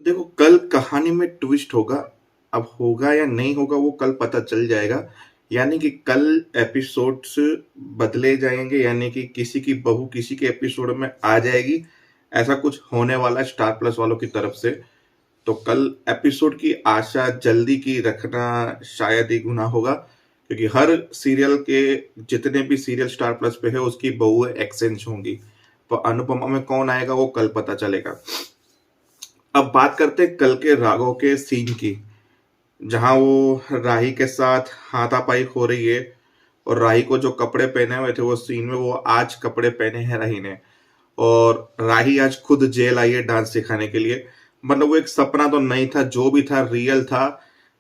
देखो, कल कहानी में ट्विस्ट होगा। अब होगा या नहीं होगा वो कल पता चल जाएगा। यानी कि कल एपिसोड्स बदले जाएंगे, यानी कि किसी की बहू किसी के एपिसोड में आ जाएगी। ऐसा कुछ होने वाला है स्टार प्लस वालों की तरफ से। तो कल एपिसोड की आशा जल्दी की रखना शायद ही गुनाह होगा, क्योंकि हर सीरियल के जितने भी सीरियल स्टार प्लस पे है उसकी बहुएं एक्सचेंज होंगी। पर अनुपमा में कौन आएगा वो कल पता चलेगा। अब बात करते हैं कल के राघव के सीन की, जहां वो राही के साथ हाथापाई हो रही है। और राही को जो कपड़े पहने हुए थे वो सीन में वो आज कपड़े पहने हैं राही ने। और राही आज खुद जेल आई है डांस सिखाने के लिए। मतलब वो एक सपना तो नहीं था, जो भी था रियल था।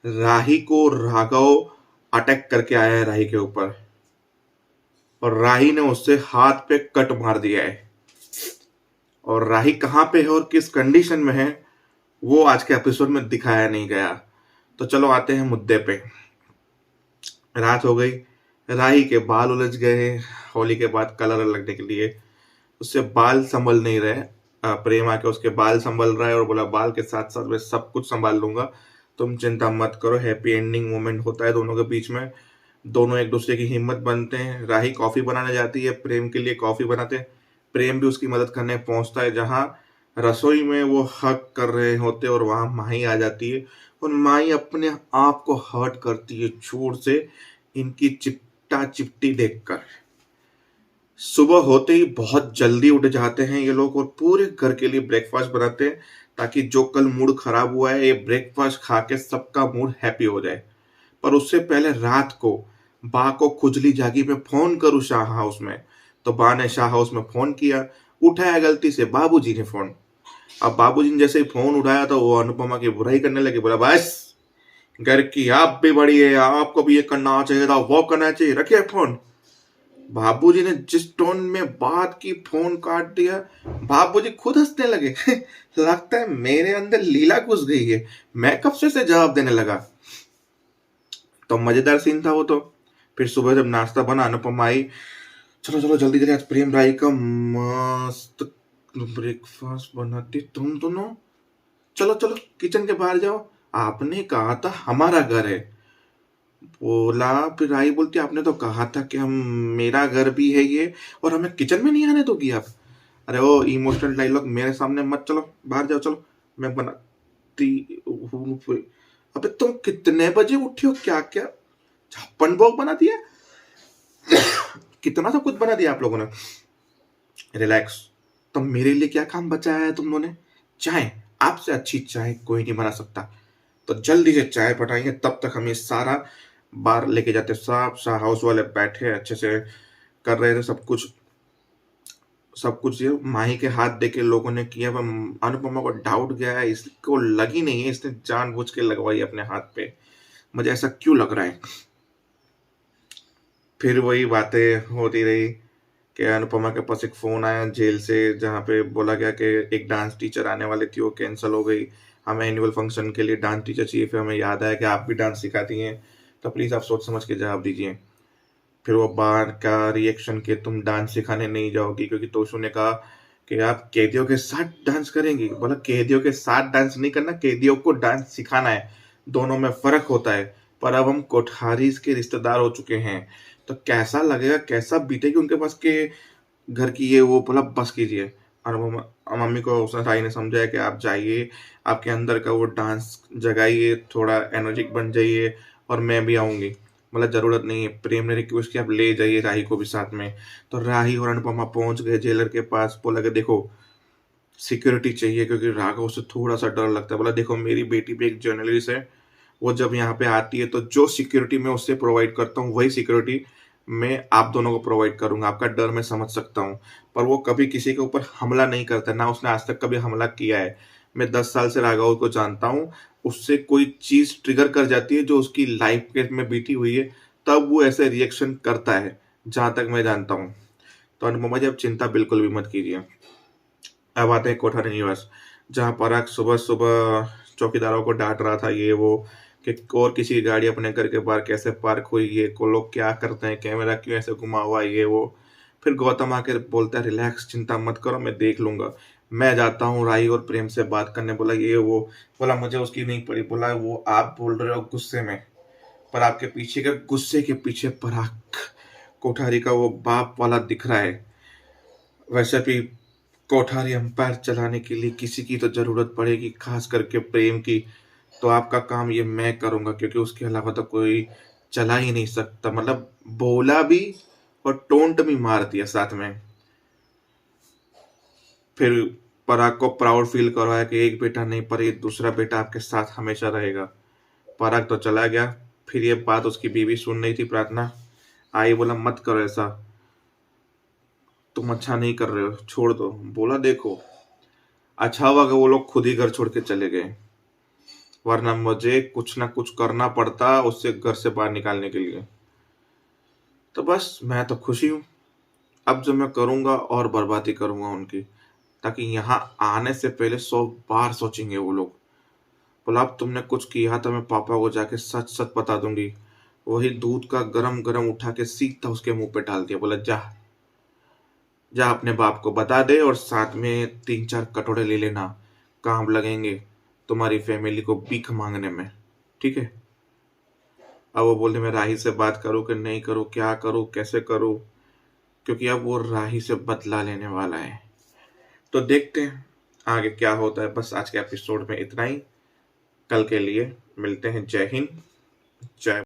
राही को राघव अटैक करके आया है राही के ऊपर, और राही ने उससे हाथ पे कट मार दिया है। और राही कहाँ पे है और किस कंडीशन में है वो आज के एपिसोड में दिखाया नहीं गया। तो चलो आते हैं मुद्दे पे। रात हो गई, राही के बाल उलझ गए होली के बाद कलर लगने के लिए। उससे बाल संभल नहीं रहे। प्रेम आके उसके बाल संभल रहा है और बोला बाल के साथ साथ मैं सब कुछ संभाल लूंगा, तुम चिंता मत करो। हैप्पी एंडिंग मोमेंट होता है दोनों के बीच में। दोनों एक दूसरे की हिम्मत बनते हैं। राही कॉफी बनाने जाती है, प्रेम के लिए कॉफी बनाते हैं। प्रेम भी उसकी मदद करने पहुंचता है, जहां रसोई में वो हक कर रहे होते और वहां माही आ जाती है। और माही अपने आप को हर्ट करती है जोर से इनकी चिपटा चिपटी देखकर। सुबह होते ही बहुत जल्दी उठ जाते हैं ये लोग और पूरे घर के लिए ब्रेकफास्ट बनाते हैं, ताकि जो कल मूड खराब हुआ है ये ब्रेकफास्ट खा के सबका मूड हैप्पी हो जाए। पर उससे पहले रात को बा को खुजली जागी मैं फोन करूं शाह हाउस में। तो बा ने शाह हाउस में फोन किया, उठाया गलती से बाबूजी ने फोन। अब बाबूजी ने जैसे ही फोन उठाया तो वो अनुपमा की बुराई करने लगे। बोला बस, घर की आप भी बड़ी है, आपको भी ये करना चाहिए था, वो करना चाहिए, रखिए फोन। बाबूजी ने जिस टोन में बात की फोन काट दिया। बाबूजी खुद हंसने लगे। लगता है मेरे अंदर लीला घुस गई है, मैं कब से जवाब देने लगा। तो मजेदार सीन था वो तो। फिर सुबह जब नाश्ता बना, अनुपमा आई। चलो चलो जल्दी जल्दी, आज प्रेम राय का मस्त ब्रेकफास्ट बनाती तुम दोनों। चलो चलो किचन के बाहर जाओ, आपने कहा था हमारा घर है। बोला, फिर राई बोलती आपने तो कहा था कि हम, मेरा घर भी है ये, और हमें किचन में नहीं आने दोगी आप। अरे वो इमोशनल डायलॉग मेरे सामने मत, चलो बाहर जाओ, चलो मैं बनाती हूँ। अबे तुम कितने बजे उठी हो, क्या क्या छप्पन भोग बना दिया। कितना सब कुछ बना दिया आप लोगों ने। रिलैक्स। तो मेरे लिए क्या काम बचाया है तुम लोगों ने। चाय, आपसे अच्छी चाय कोई नहीं बना सकता। तो जल्दी से चाय पटाएंगे, तब तक हम ये सारा बाहर लेके जाते। साहब शाह हाउस वाले बैठे अच्छे से कर रहे थे सब कुछ। सब कुछ ये माही के हाथ देके लोगों ने किया। पर अनुपमा को डाउट गया है, इसको लगी नहीं है, इसने जानबूझ के लगवाई अपने हाथ पे। मुझे ऐसा क्यों लग रहा है। फिर वही बातें होती रही कि अनुपमा के पास एक फोन आया जेल से, जहाँ पे बोला गया कि एक डांस टीचर आने वाली थी, वो कैंसिल हो गई। हमें एनुअल फंक्शन के लिए डांस टीचर चाहिए। फिर हमें याद आया कि आप भी डांस सिखाती हैं, तो प्लीज़ आप सोच समझ के जवाब दीजिए। फिर वो बार का रिएक्शन कि तुम डांस सिखाने नहीं जाओगी, क्योंकि तोशु ने कहा कि आप कैदियों के साथ डांस करेंगी। बोला कैदियों के साथ डांस नहीं करना, कैदियों को डांस सिखाना है, दोनों में फर्क होता है। पर अब हम कोठारीज के रिश्तेदार हो चुके हैं, तो कैसा लगेगा, कैसा बीतेगी उनके पास के घर की ये वो। बोला बस कीजिए। और वो मम्मी को उसने साई ने समझाया कि आप जाइए, आपके अंदर का वो डांस जगाइए, थोड़ा एनर्जिक बन जाइए, और मैं भी आऊंगी। मतलब जरूरत नहीं है। प्रेम ने रिक्वेस्ट किया आप ले जाइए राही को भी साथ में। तो राही और अनुपमा पहुंच गए जेलर के पास। बोला कि देखो सिक्योरिटी चाहिए, क्योंकि राघव से थोड़ा सा डर लगता है। बोला देखो मेरी बेटी भी एक जर्नलिस्ट है, वो जब यहाँ पे आती है तो जो सिक्योरिटी मैं उससे प्रोवाइड करता हूँ वही सिक्योरिटी मैं आप दोनों को प्रोवाइड करूंगा। आपका डर मैं समझ सकता हूँ, पर वो कभी किसी के ऊपर हमला नहीं करता, ना उसने आज तक कभी हमला किया है। मैं 10 साल से राघव को जानता हूँ। उससे कोई चीज ट्रिगर कर जाती है जो उसकी लाइफ के में बीती हुई है, तब वो ऐसे रिएक्शन करता है, जहां तक मैं जानता हूँ। तो अनुपमा जी आप चिंता बिल्कुल भी मत कीजिए। अब आते हैं कोठारी निवास, जहाँ पराग सुबह सुबह चौकीदारों को डांट रहा था ये वो, कि और किसी की गाड़ी अपने घर के बाहर कैसे पार्क हुई, ये को लोग क्या करते हैं, कैमरा क्यों ऐसे घुमा हुआ है, ये वो। फिर गौतम आकर बोलता है रिलैक्स, चिंता मत करो, मैं देख लूंगा। मैं जाता हूँ राही और प्रेम से बात करने, बोला ये वो, बोला मुझे उसकी नहीं पड़ी, बोला वो आप बोल रहे हो गुस्से में, पर आपके पीछे के गुस्से के पीछे पराग कोठारी का वो बाप वाला दिख रहा है। वैसे भी कोठारी अंपायर चलाने के लिए किसी की तो जरूरत पड़ेगी, खास करके प्रेम की। तो आपका काम ये मैं करूंगा, क्योंकि उसके अलावा तो कोई चला ही नहीं सकता। मतलब बोला भी और टोंट भी मार दिया साथ में। फिर पराग को प्राउड फील करवाया कि एक बेटा नहीं पर ये दूसरा बेटा आपके साथ हमेशा रहेगा। पराग तो चला गया। फिर ये बात उसकी बीवी सुन रही थी, प्रार्थना आई, बोला मत करो ऐसा, तुम अच्छा नहीं कर रहे हो, छोड़ दो। बोला देखो, अच्छा हुआ कि वो लोग खुद ही घर छोड़ के चले गए, वरना मुझे कुछ ना कुछ करना पड़ता उससे घर से बाहर निकालने के लिए। तो बस मैं तो खुशी हूँ। अब जो मैं करूंगा और बर्बादी करूंगा उनकी, ताकि यहाँ आने से पहले 100 बार सोचेंगे वो लोग। बोला अब तुमने कुछ किया तो मैं पापा को जाके सच सच बता दूंगी। वही दूध का गरम गरम उठा के सीधा उसके मुंह पे डाल दिया। बोला जा, जा अपने बाप को बता दे और साथ में 3-4 कटोरे ले लेना, काम लगेंगे तुम्हारी फैमिली को भीख मांगने में, ठीक है। अब वो बोले मैं राही से बात करूं कि नहीं करूं, क्या करूं, कैसे करूं, क्योंकि अब वो राही से बदला लेने वाला है। तो देखते हैं आगे क्या होता है। बस आज के एपिसोड में इतना ही। कल के लिए मिलते हैं। जय हिंद, जय